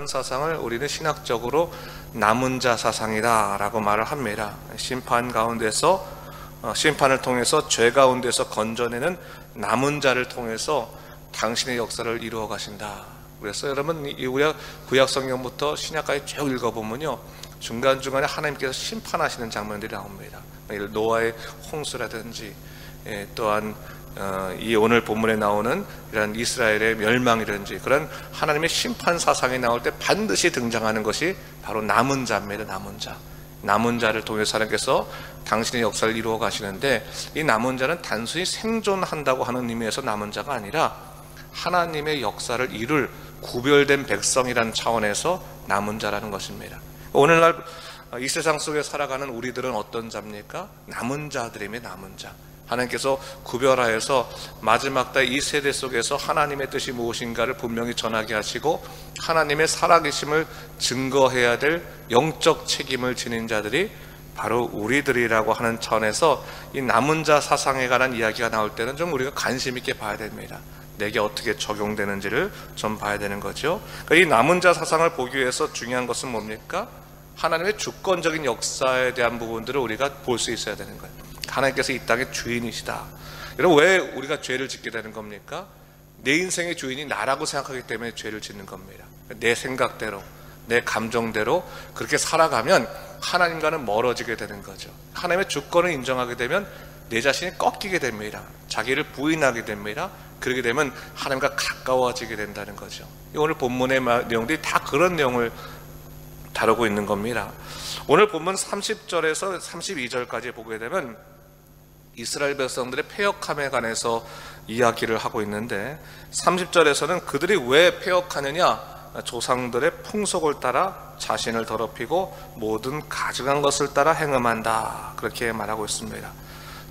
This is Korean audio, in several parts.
이러한 사상을 우리는 신학적으로 남은 자 사상이다 라고 말을 합니다. 심판 가운데서 심판을 통해서 죄 가운데서 건져내는 남은 자를 통해서 당신의 역사를 이루어 가신다. 그래서 여러분 우리가 구약 성경부터 신약까지 쭉 읽어보면요, 중간중간에 하나님께서 심판하시는 장면들이 나옵니다. 노아의 홍수라든지, 또한 이 오늘 본문에 나오는 이런 이스라엘의 멸망이라든지, 그런 하나님의 심판 사상이 나올 때 반드시 등장하는 것이 바로 남은 자입니다. 남은 자를 통해서 하나님께서 당신의 역사를 이루어 가시는데, 이 남은 자는 단순히 생존한다고 하는 의미에서 남은 자가 아니라 하나님의 역사를 이룰 구별된 백성이라는 차원에서 남은 자라는 것입니다. 오늘날 이 세상 속에 살아가는 우리들은 어떤 자입니까? 남은 자들이며 남은 자. 하나님께서 구별하여서 마지막 때 이 세대 속에서 하나님의 뜻이 무엇인가를 분명히 전하게 하시고 하나님의 살아계심을 증거해야 될 영적 책임을 지닌 자들이 바로 우리들이라고 하는 차원에서 이 남은 자 사상에 관한 이야기가 나올 때는 좀 우리가 관심 있게 봐야 됩니다. 내게 어떻게 적용되는지를 좀 봐야 되는 거죠. 그러니까 이 남은 자 사상을 보기 위해서 중요한 것은 뭡니까? 하나님의 주권적인 역사에 대한 부분들을 우리가 볼 수 있어야 되는 거예요. 하나님께서 이 땅의 주인이시다. 여러분, 왜 우리가 죄를 짓게 되는 겁니까? 내 인생의 주인이 나라고 생각하기 때문에 죄를 짓는 겁니다. 내 생각대로, 내 감정대로 그렇게 살아가면 하나님과는 멀어지게 되는 거죠. 하나님의 주권을 인정하게 되면 내 자신이 꺾이게 됩니다. 자기를 부인하게 됩니다. 그렇게 되면 하나님과 가까워지게 된다는 거죠. 오늘 본문의 내용들이 다 그런 내용을 다루고 있는 겁니다. 오늘 본문 30절에서 32절까지 보게 되면 이스라엘 백성들의 패역함에 관해서 이야기를 하고 있는데, 30절에서는 그들이 왜 패역하느냐, 조상들의 풍속을 따라 자신을 더럽히고 모든 가증한 것을 따라 행음한다, 그렇게 말하고 있습니다.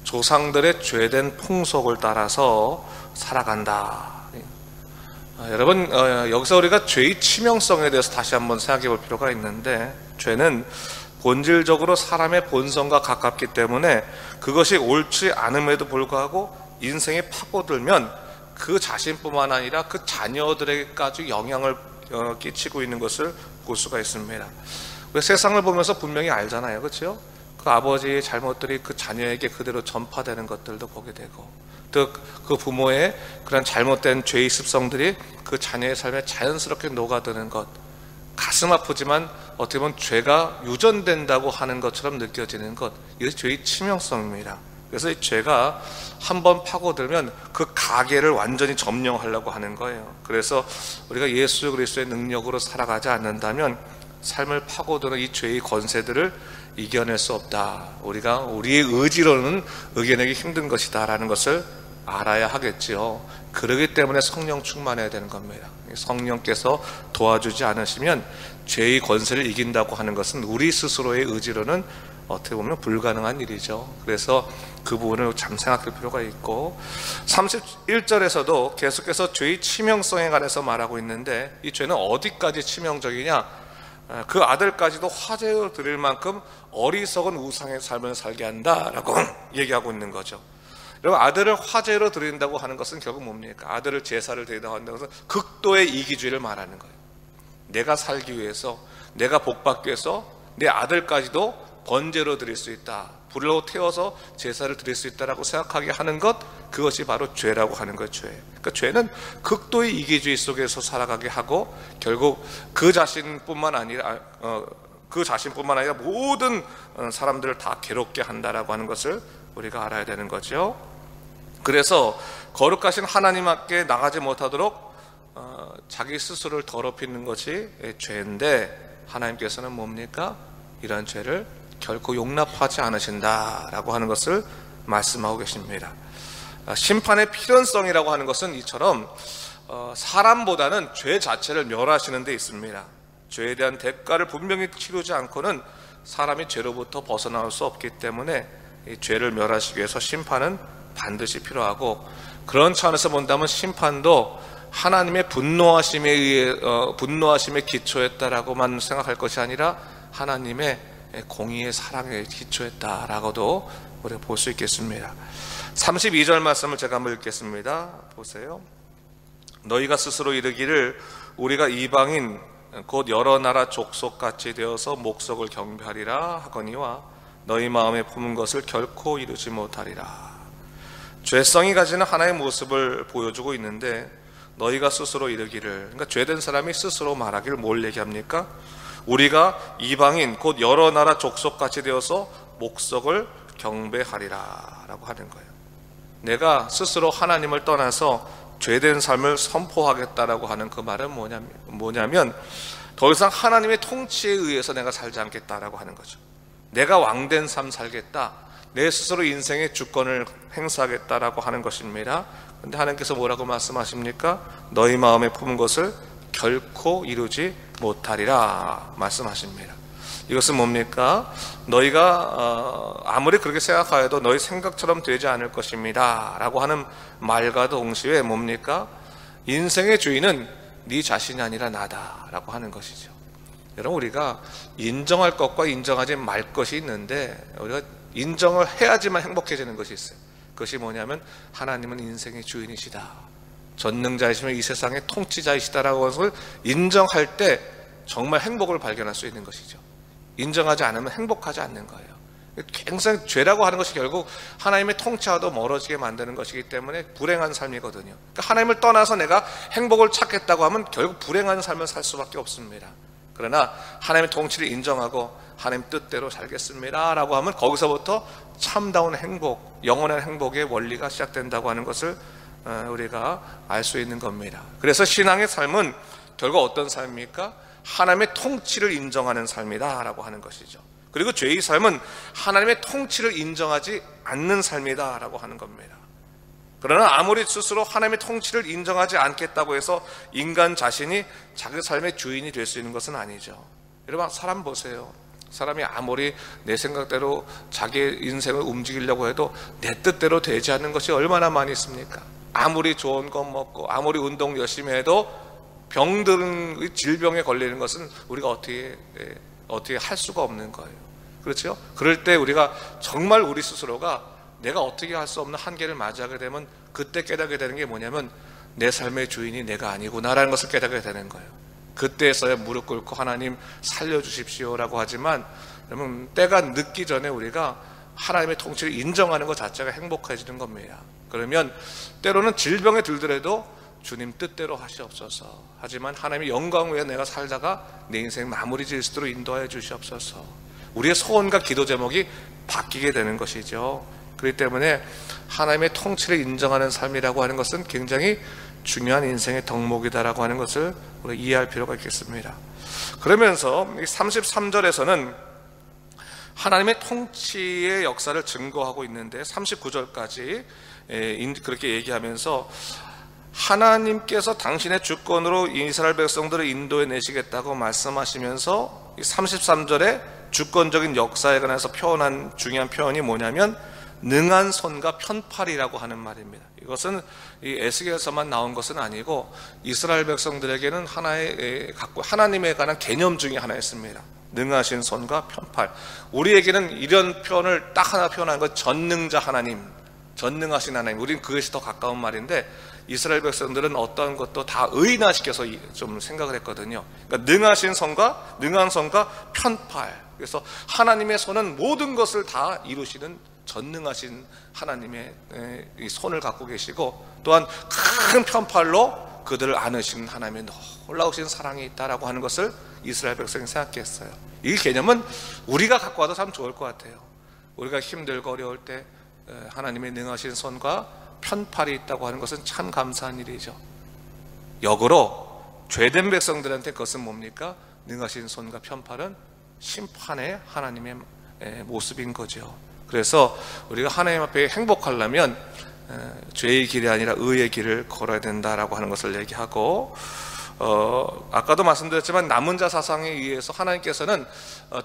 조상들의 죄된 풍속을 따라서 살아간다. 여러분, 여기서 우리가 죄의 치명성에 대해서 다시 한번 생각해 볼 필요가 있는데, 죄는 본질적으로 사람의 본성과 가깝기 때문에 그것이 옳지 않음에도 불구하고 인생에 파고들면 그 자신뿐만 아니라 그 자녀들에게까지 영향을 끼치고 있는 것을 볼 수가 있습니다. 우리 세상을 보면서 분명히 알잖아요, 그렇죠? 그 아버지의 잘못들이 그 자녀에게 그대로 전파되는 것들도 보게 되고, 또 그 부모의 그런 잘못된 죄의 습성들이 그 자녀의 삶에 자연스럽게 녹아드는 것, 가슴 아프지만 어떻게 보면 죄가 유전된다고 하는 것처럼 느껴지는 것, 이것이 죄의 치명성입니다. 그래서 이 죄가 한번 파고들면 그 가계를 완전히 점령하려고 하는 거예요. 그래서 우리가 예수 그리스도의 능력으로 살아가지 않는다면 삶을 파고드는 이 죄의 권세들을 이겨낼 수 없다. 우리가 우리의 의지로는 이겨내기 힘든 것이다 라는 것을 알아야 하겠지요. 그러기 때문에 성령 충만해야 되는 겁니다. 성령께서 도와주지 않으시면 죄의 권세를 이긴다고 하는 것은 우리 스스로의 의지로는 어떻게 보면 불가능한 일이죠. 그래서 그 부분을 참 생각할 필요가 있고, 31절에서도 계속해서 죄의 치명성에 관해서 말하고 있는데, 이 죄는 어디까지 치명적이냐, 그 아들까지도 화제로 드릴 만큼 어리석은 우상의 삶을 살게 한다라고 얘기하고 있는 거죠. 여러분, 아들을 화제로 드린다고 하는 것은 결국 뭡니까? 아들을 제사를 드린다고 한다는 것은 극도의 이기주의를 말하는 거예요. 내가 살기 위해서, 내가 복받기 위해서 내 아들까지도 번제로 드릴 수 있다, 불로 태워서 제사를 드릴 수 있다라고 생각하게 하는 것, 그것이 바로 죄라고 하는 거예요. 죄. 그러니까 죄는 극도의 이기주의 속에서 살아가게 하고, 결국 그 자신뿐만 아니라 모든 사람들을 다 괴롭게 한다라고 하는 것을 우리가 알아야 되는 거죠. 그래서 거룩하신 하나님께 나가지 못하도록 자기 스스로를 더럽히는 것이 죄인데, 하나님께서는 뭡니까? 이런 죄를 결코 용납하지 않으신다라고 하는 것을 말씀하고 계십니다. 심판의 필연성이라고 하는 것은 이처럼 사람보다는 죄 자체를 멸하시는 데 있습니다. 죄에 대한 대가를 분명히 치르지 않고는 사람이 죄로부터 벗어나올 수 없기 때문에 이 죄를 멸하시기 위해서 심판은 반드시 필요하고, 그런 차원에서 본다면 심판도 하나님의 분노하심에 기초했다라고만 생각할 것이 아니라 하나님의 공의의 사랑에 기초했다라고도 우리가 볼 수 있겠습니다. 32절 말씀을 제가 한번 읽겠습니다. 보세요. 너희가 스스로 이르기를 우리가 이방인 곧 여러 나라 족속같이 되어서 목석을 경배하리라 하거니와 너희 마음에 품은 것을 결코 이루지 못하리라. 죄성이 가지는 하나의 모습을 보여주고 있는데 너희가 스스로 이르기를, 그러니까 죄된 사람이 스스로 말하기를 뭘 얘기합니까? 우리가 이방인 곧 여러 나라 족속같이 되어서 목석을 경배하리라 라고 하는 거예요. 내가 스스로 하나님을 떠나서 죄된 삶을 선포하겠다라고 하는 그 말은 뭐냐면 더 이상 하나님의 통치에 의해서 내가 살지 않겠다라고 하는 거죠. 내가 왕된 삶 살겠다, 내 스스로 인생의 주권을 행사하겠다라고 하는 것입니다. 그런데 하나님께서 뭐라고 말씀하십니까? 너희 마음에 품은 것을 결코 이루지 못하리라 말씀하십니다. 이것은 뭡니까? 너희가 아무리 그렇게 생각하여도 너희 생각처럼 되지 않을 것입니다 라고 하는 말과 동시에 뭡니까? 인생의 주인은 네 자신이 아니라 나다 라고 하는 것이죠. 여러분, 우리가 인정할 것과 인정하지 말 것이 있는데 우리가 인정을 해야지만 행복해지는 것이 있어요. 그것이 뭐냐면 하나님은 인생의 주인이시다, 전능자이시며 이 세상의 통치자이시다라고 하는 것을 인정할 때 정말 행복을 발견할 수 있는 것이죠. 인정하지 않으면 행복하지 않는 거예요. 굉장히 죄라고 하는 것이 결국 하나님의 통치와도 멀어지게 만드는 것이기 때문에 불행한 삶이거든요. 그러니까 하나님을 떠나서 내가 행복을 찾겠다고 하면 결국 불행한 삶을 살 수밖에 없습니다. 그러나 하나님의 통치를 인정하고 하나님 뜻대로 살겠습니다 라고 하면 거기서부터 참다운 행복, 영원한 행복의 원리가 시작된다고 하는 것을 우리가 알 수 있는 겁니다. 그래서 신앙의 삶은 결국 어떤 삶입니까? 하나님의 통치를 인정하는 삶이다 라고 하는 것이죠. 그리고 죄의 삶은 하나님의 통치를 인정하지 않는 삶이다 라고 하는 겁니다. 그러나 아무리 스스로 하나님의 통치를 인정하지 않겠다고 해서 인간 자신이 자기 삶의 주인이 될 수 있는 것은 아니죠. 여러분, 사람 보세요. 사람이 아무리 내 생각대로 자기의 인생을 움직이려고 해도 내 뜻대로 되지 않는 것이 얼마나 많이 있습니까? 아무리 좋은 것 먹고 아무리 운동 열심히 해도 병든 질병에 걸리는 것은 우리가 어떻게 할 수가 없는 거예요. 그렇죠? 그럴 때 우리가 정말 우리 스스로가 내가 어떻게 할 수 없는 한계를 맞이하게 되면 그때 깨닫게 되는 게 뭐냐면 내 삶의 주인이 내가 아니구나라는 것을 깨닫게 되는 거예요. 그때서야 무릎 꿇고 하나님 살려주십시오라고 하지만 여러분, 때가 늦기 전에 우리가 하나님의 통치를 인정하는 것 자체가 행복해지는 겁니다. 그러면 때로는 질병에 들더라도 주님 뜻대로 하시옵소서, 하지만 하나님의 영광 위에 내가 살다가 내 인생 마무리 지을 수 있도록 인도하여 주시옵소서, 우리의 소원과 기도 제목이 바뀌게 되는 것이죠. 그렇기 때문에 하나님의 통치를 인정하는 삶이라고 하는 것은 굉장히 중요한 인생의 덕목이다라고 하는 것을 우리가 이해할 필요가 있겠습니다. 그러면서 33절에서는 하나님의 통치의 역사를 증거하고 있는데 39절까지 그렇게 얘기하면서 하나님께서 당신의 주권으로 이스라엘 백성들을 인도해 내시겠다고 말씀하시면서 33절에 주권적인 역사에 관해서 표현한 중요한 표현이 뭐냐면 능한 손과 편팔이라고 하는 말입니다. 이것은 이 에스겔서만 나온 것은 아니고 이스라엘 백성들에게는 하나님에 관한 개념 중에 하나였습니다. 능하신 손과 편팔. 우리에게는 이런 표현을 딱 하나 표현한 건 전능자 하나님, 전능하신 하나님. 우리는 그것이 더 가까운 말인데 이스라엘 백성들은 어떤 것도 다 의인화시켜서 좀 생각을 했거든요. 그러니까 능한 손과 편팔. 그래서 하나님의 손은 모든 것을 다 이루시는 전능하신 하나님의 손을 갖고 계시고, 또한 큰 편팔로 그들을 안으시는 하나님의 놀라우신 사랑이 있다라고 하는 것을 이스라엘 백성이 생각했어요. 이 개념은 우리가 갖고 와도 참 좋을 것 같아요. 우리가 힘들고 어려울 때 하나님의 능하신 손과 편팔이 있다고 하는 것은 참 감사한 일이죠. 역으로 죄된 백성들한테 그것은 뭡니까? 능하신 손과 편팔은 심판의 하나님의 모습인 거죠. 그래서 우리가 하나님 앞에 행복하려면 죄의 길이 아니라 의의 길을 걸어야 된다라고 하는 것을 얘기하고, 아까도 말씀드렸지만 남은 자 사상에 의해서 하나님께서는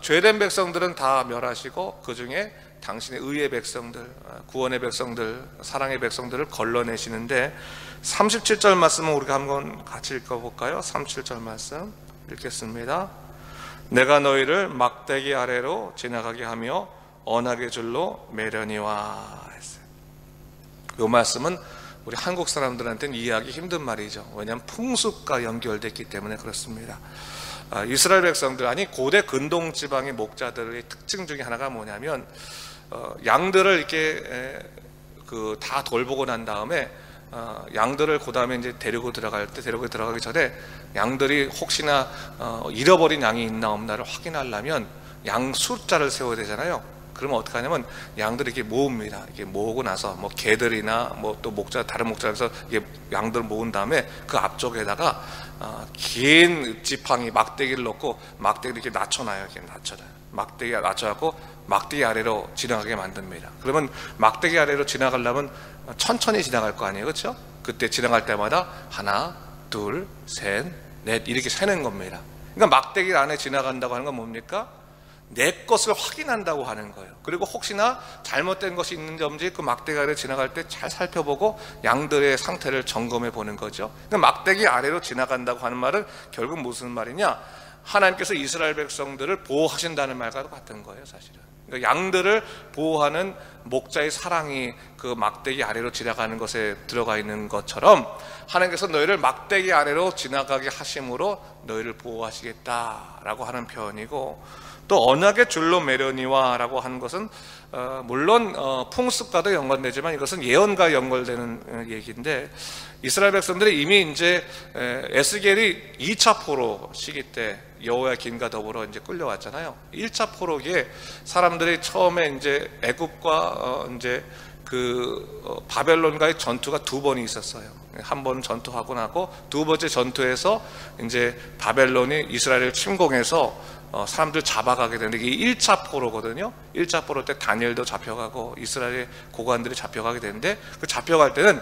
죄된 백성들은 다 멸하시고 그 중에 당신의 의의 백성들, 구원의 백성들, 사랑의 백성들을 걸러내시는데 37절 말씀은 우리가 한번 같이 읽어볼까요? 37절 말씀 읽겠습니다. 내가 너희를 막대기 아래로 지나가게 하며 언약의 줄로 매려니와 했어요. 이 말씀은 우리 한국 사람들한테는 이해하기 힘든 말이죠. 왜냐하면 풍습과 연결됐기 때문에 그렇습니다. 이스라엘 백성들, 아니 고대 근동 지방의 목자들의 특징 중에 하나가 뭐냐면 양들을 이렇게 다 돌보고 난 다음에 양들을 그 다음에 이제 데리고 들어가기 전에 양들이 혹시나 잃어버린 양이 있나 없나를 확인하려면 양 숫자를 세워야 되잖아요. 그러면 어떻게 하냐면 양들을 이렇게 모읍니다. 이렇게 모으고 나서 뭐 개들이나 뭐 또 다른 목자에서 이게 양들을 모은 다음에 그 앞쪽에다가 긴 지팡이 막대기를 넣고 막대기를 이렇게 낮춰놔요. 이렇게 막대기 낮춰갖고 막대기 아래로 지나가게 만듭니다. 그러면 막대기 아래로 지나가려면 천천히 지나갈 거 아니에요, 그렇죠? 그때 지나갈 때마다 하나, 둘, 셋, 넷 이렇게 세는 겁니다. 그러니까 막대기 안에 지나간다고 하는 건 뭡니까? 내 것을 확인한다고 하는 거예요. 그리고 혹시나 잘못된 것이 있는지 없는지 그 막대기 아래로 지나갈 때 잘 살펴보고 양들의 상태를 점검해 보는 거죠. 그러니까 막대기 아래로 지나간다고 하는 말은 결국 무슨 말이냐? 하나님께서 이스라엘 백성들을 보호하신다는 말과도 같은 거예요, 사실은. 그러니까 양들을 보호하는 목자의 사랑이 그 막대기 아래로 지나가는 것에 들어가 있는 것처럼 하나님께서 너희를 막대기 아래로 지나가게 하심으로 너희를 보호하시겠다라고 하는 표현이고, 또 언약의 줄로 매려니와 라고 하는 것은 물론 풍습과도 연관되지만 이것은 예언과 연결되는 얘기인데, 이스라엘 백성들이 이미 이제 에스겔이 2차 포로 시기 때 여호와의 기름과 더불어 이제 끌려왔잖아요. 1차 포로기에 사람들이 처음에 이제 애굽과 이제 바벨론과의 전투가 두 번이 있었어요. 한 번 전투하고 나고 두 번째 전투에서 이제 바벨론이 이스라엘을 침공해서 사람들 잡아가게 되는데 이게 1차 포로거든요. 1차 포로 때 다니엘도 잡혀가고 이스라엘의 고관들이 잡혀가게 되는데, 그 잡혀갈 때는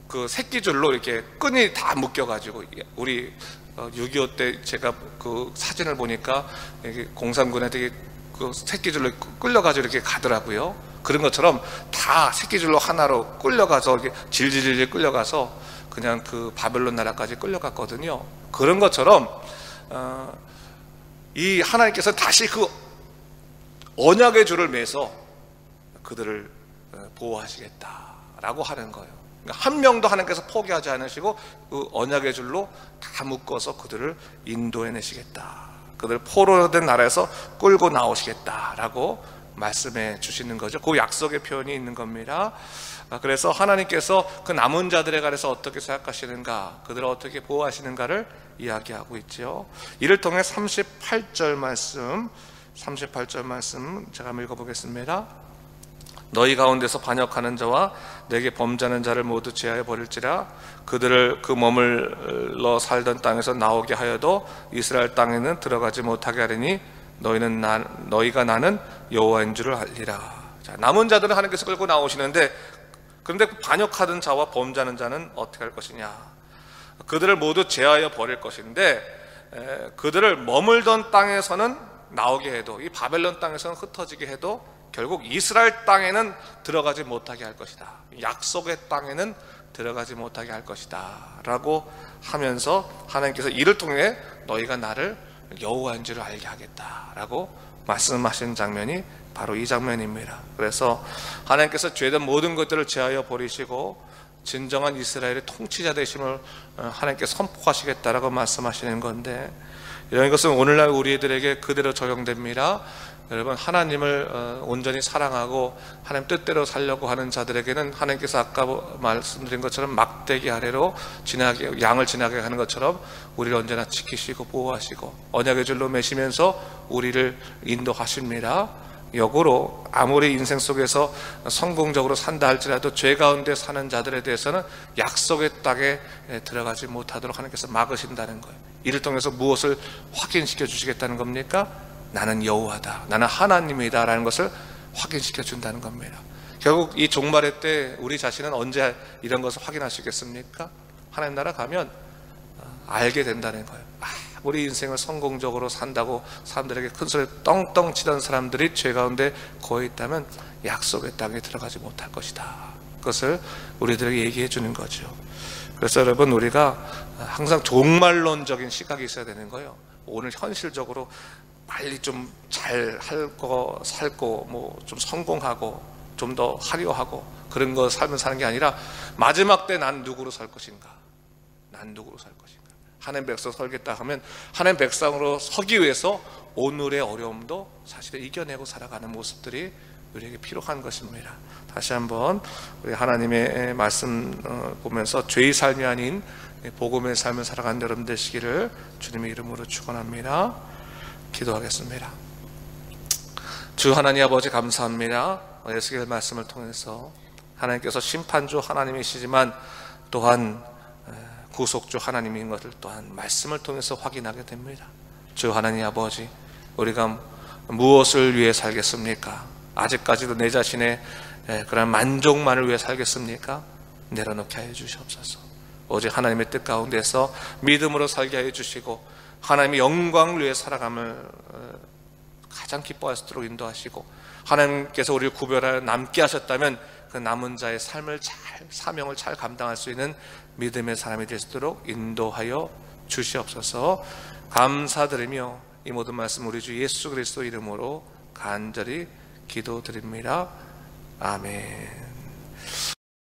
그 새끼줄로 이렇게 끈이 다 묶여가지고, 우리 6.25 때 제가 그 사진을 보니까 공산군에 되게 그 새끼줄로 끌려가지고 이렇게 가더라고요. 그런 것처럼 다 새끼줄로 하나로 끌려가서 이렇게 질질질 끌려가서 그냥 그 바벨론 나라까지 끌려갔거든요. 그런 것처럼 이 하나님께서 다시 그 언약의 줄을 매서 그들을 보호하시겠다라고 하는 거예요. 그러니까 한 명도 하나님께서 포기하지 않으시고 그 언약의 줄로 다 묶어서 그들을 인도해내시겠다, 그들 포로된 나라에서 끌고 나오시겠다라고 말씀해 주시는 거죠. 그 약속의 표현이 있는 겁니다. 그래서 하나님께서 그 남은 자들에 관해서 어떻게 생각하시는가, 그들을 어떻게 보호하시는가를 이야기하고 있죠. 이를 통해 38절 말씀 제가 한번 읽어보겠습니다. 너희 가운데서 반역하는 자와 내게 범죄하는 자를 모두 제하여 버릴지라. 그들을 그 머물러 살던 땅에서 나오게 하여도 이스라엘 땅에는 들어가지 못하게 하리니 너희가 나는 여호와인 줄을 알리라. 자, 남은 자들은 하나님께서 끌고 나오시는데, 그런데 반역하던 자와 범죄하는 자는 어떻게 할 것이냐? 그들을 모두 제하여 버릴 것인데, 그들을 머물던 땅에서는 나오게 해도, 이 바벨론 땅에서는 흩어지게 해도 결국 이스라엘 땅에는 들어가지 못하게 할 것이다. 약속의 땅에는 들어가지 못하게 할 것이다 라고 하면서 하나님께서 이를 통해 너희가 나를 여호와인 줄을 알게 하겠다라고 말씀하신 장면이 바로 이 장면입니다. 그래서 하나님께서 죄된 모든 것들을 제하여 버리시고 진정한 이스라엘의 통치자 되심을 하나님께 선포하시겠다라고 말씀하시는 건데, 이런 것은 오늘날 우리들에게 그대로 적용됩니다. 여러분, 하나님을 온전히 사랑하고 하나님 뜻대로 살려고 하는 자들에게는 하나님께서 아까 말씀드린 것처럼 막대기 아래로 양을 지나게 하는 것처럼 우리를 언제나 지키시고 보호하시고 언약의 줄로 매시면서 우리를 인도하십니다. 역으로 아무리 인생 속에서 성공적으로 산다 할지라도 죄 가운데 사는 자들에 대해서는 약속의 땅에 들어가지 못하도록 하나님께서 막으신다는 거예요. 이를 통해서 무엇을 확인시켜 주시겠다는 겁니까? 나는 여호와다, 나는 하나님이다 라는 것을 확인시켜 준다는 겁니다. 결국 이 종말의 때 우리 자신은 언제 이런 것을 확인할 수 있겠습니까? 하나님 나라 가면 알게 된다는 거예요. 우리 인생을 성공적으로 산다고 사람들에게 큰소리 떵떵 치던 사람들이 죄 가운데 고여 있다면 약속의 땅에 들어가지 못할 것이다, 그것을 우리들에게 얘기해 주는 거죠. 그래서 여러분, 우리가 항상 종말론적인 시각이 있어야 되는 거예요. 오늘 현실적으로 빨리 좀 잘 살고 뭐 좀 성공하고 좀 더 화려하고 그런 거 살면 사는 게 아니라 마지막 때 난 누구로 살 것인가, 난 누구로 살 것인가, 하나님 백성 설겠다 하면 하나님 백성으로 서기 위해서 오늘의 어려움도 사실은 이겨내고 살아가는 모습들이 우리에게 필요한 것입니다. 다시 한번 우리 하나님의 말씀 보면서 죄의 삶이 아닌 복음의 삶을 살아가는 여러분 되시기를 주님의 이름으로 축원합니다. 기도하겠습니다. 주 하나님 아버지 감사합니다. 에스겔 말씀을 통해서 하나님께서 심판주 하나님이시지만 또한 구속주 하나님인 것을 또한 말씀을 통해서 확인하게 됩니다. 주 하나님 아버지, 우리가 무엇을 위해 살겠습니까? 아직까지도 내 자신의 그런 만족만을 위해 살겠습니까? 내려놓게 하여 주시옵소서. 오직 하나님의 뜻 가운데서 믿음으로 살게 하여 주시고 하나님의 영광을 위해 살아감을 가장 기뻐할 수 있도록 인도하시고, 하나님께서 우리를 구별하여 남게 하셨다면 그 남은 자의 삶을 사명을 잘 감당할 수 있는 믿음의 사람이 될 수 있도록 인도하여 주시옵소서. 감사드리며 이 모든 말씀 우리 주 예수 그리스도 이름으로 간절히 기도드립니다. 아멘.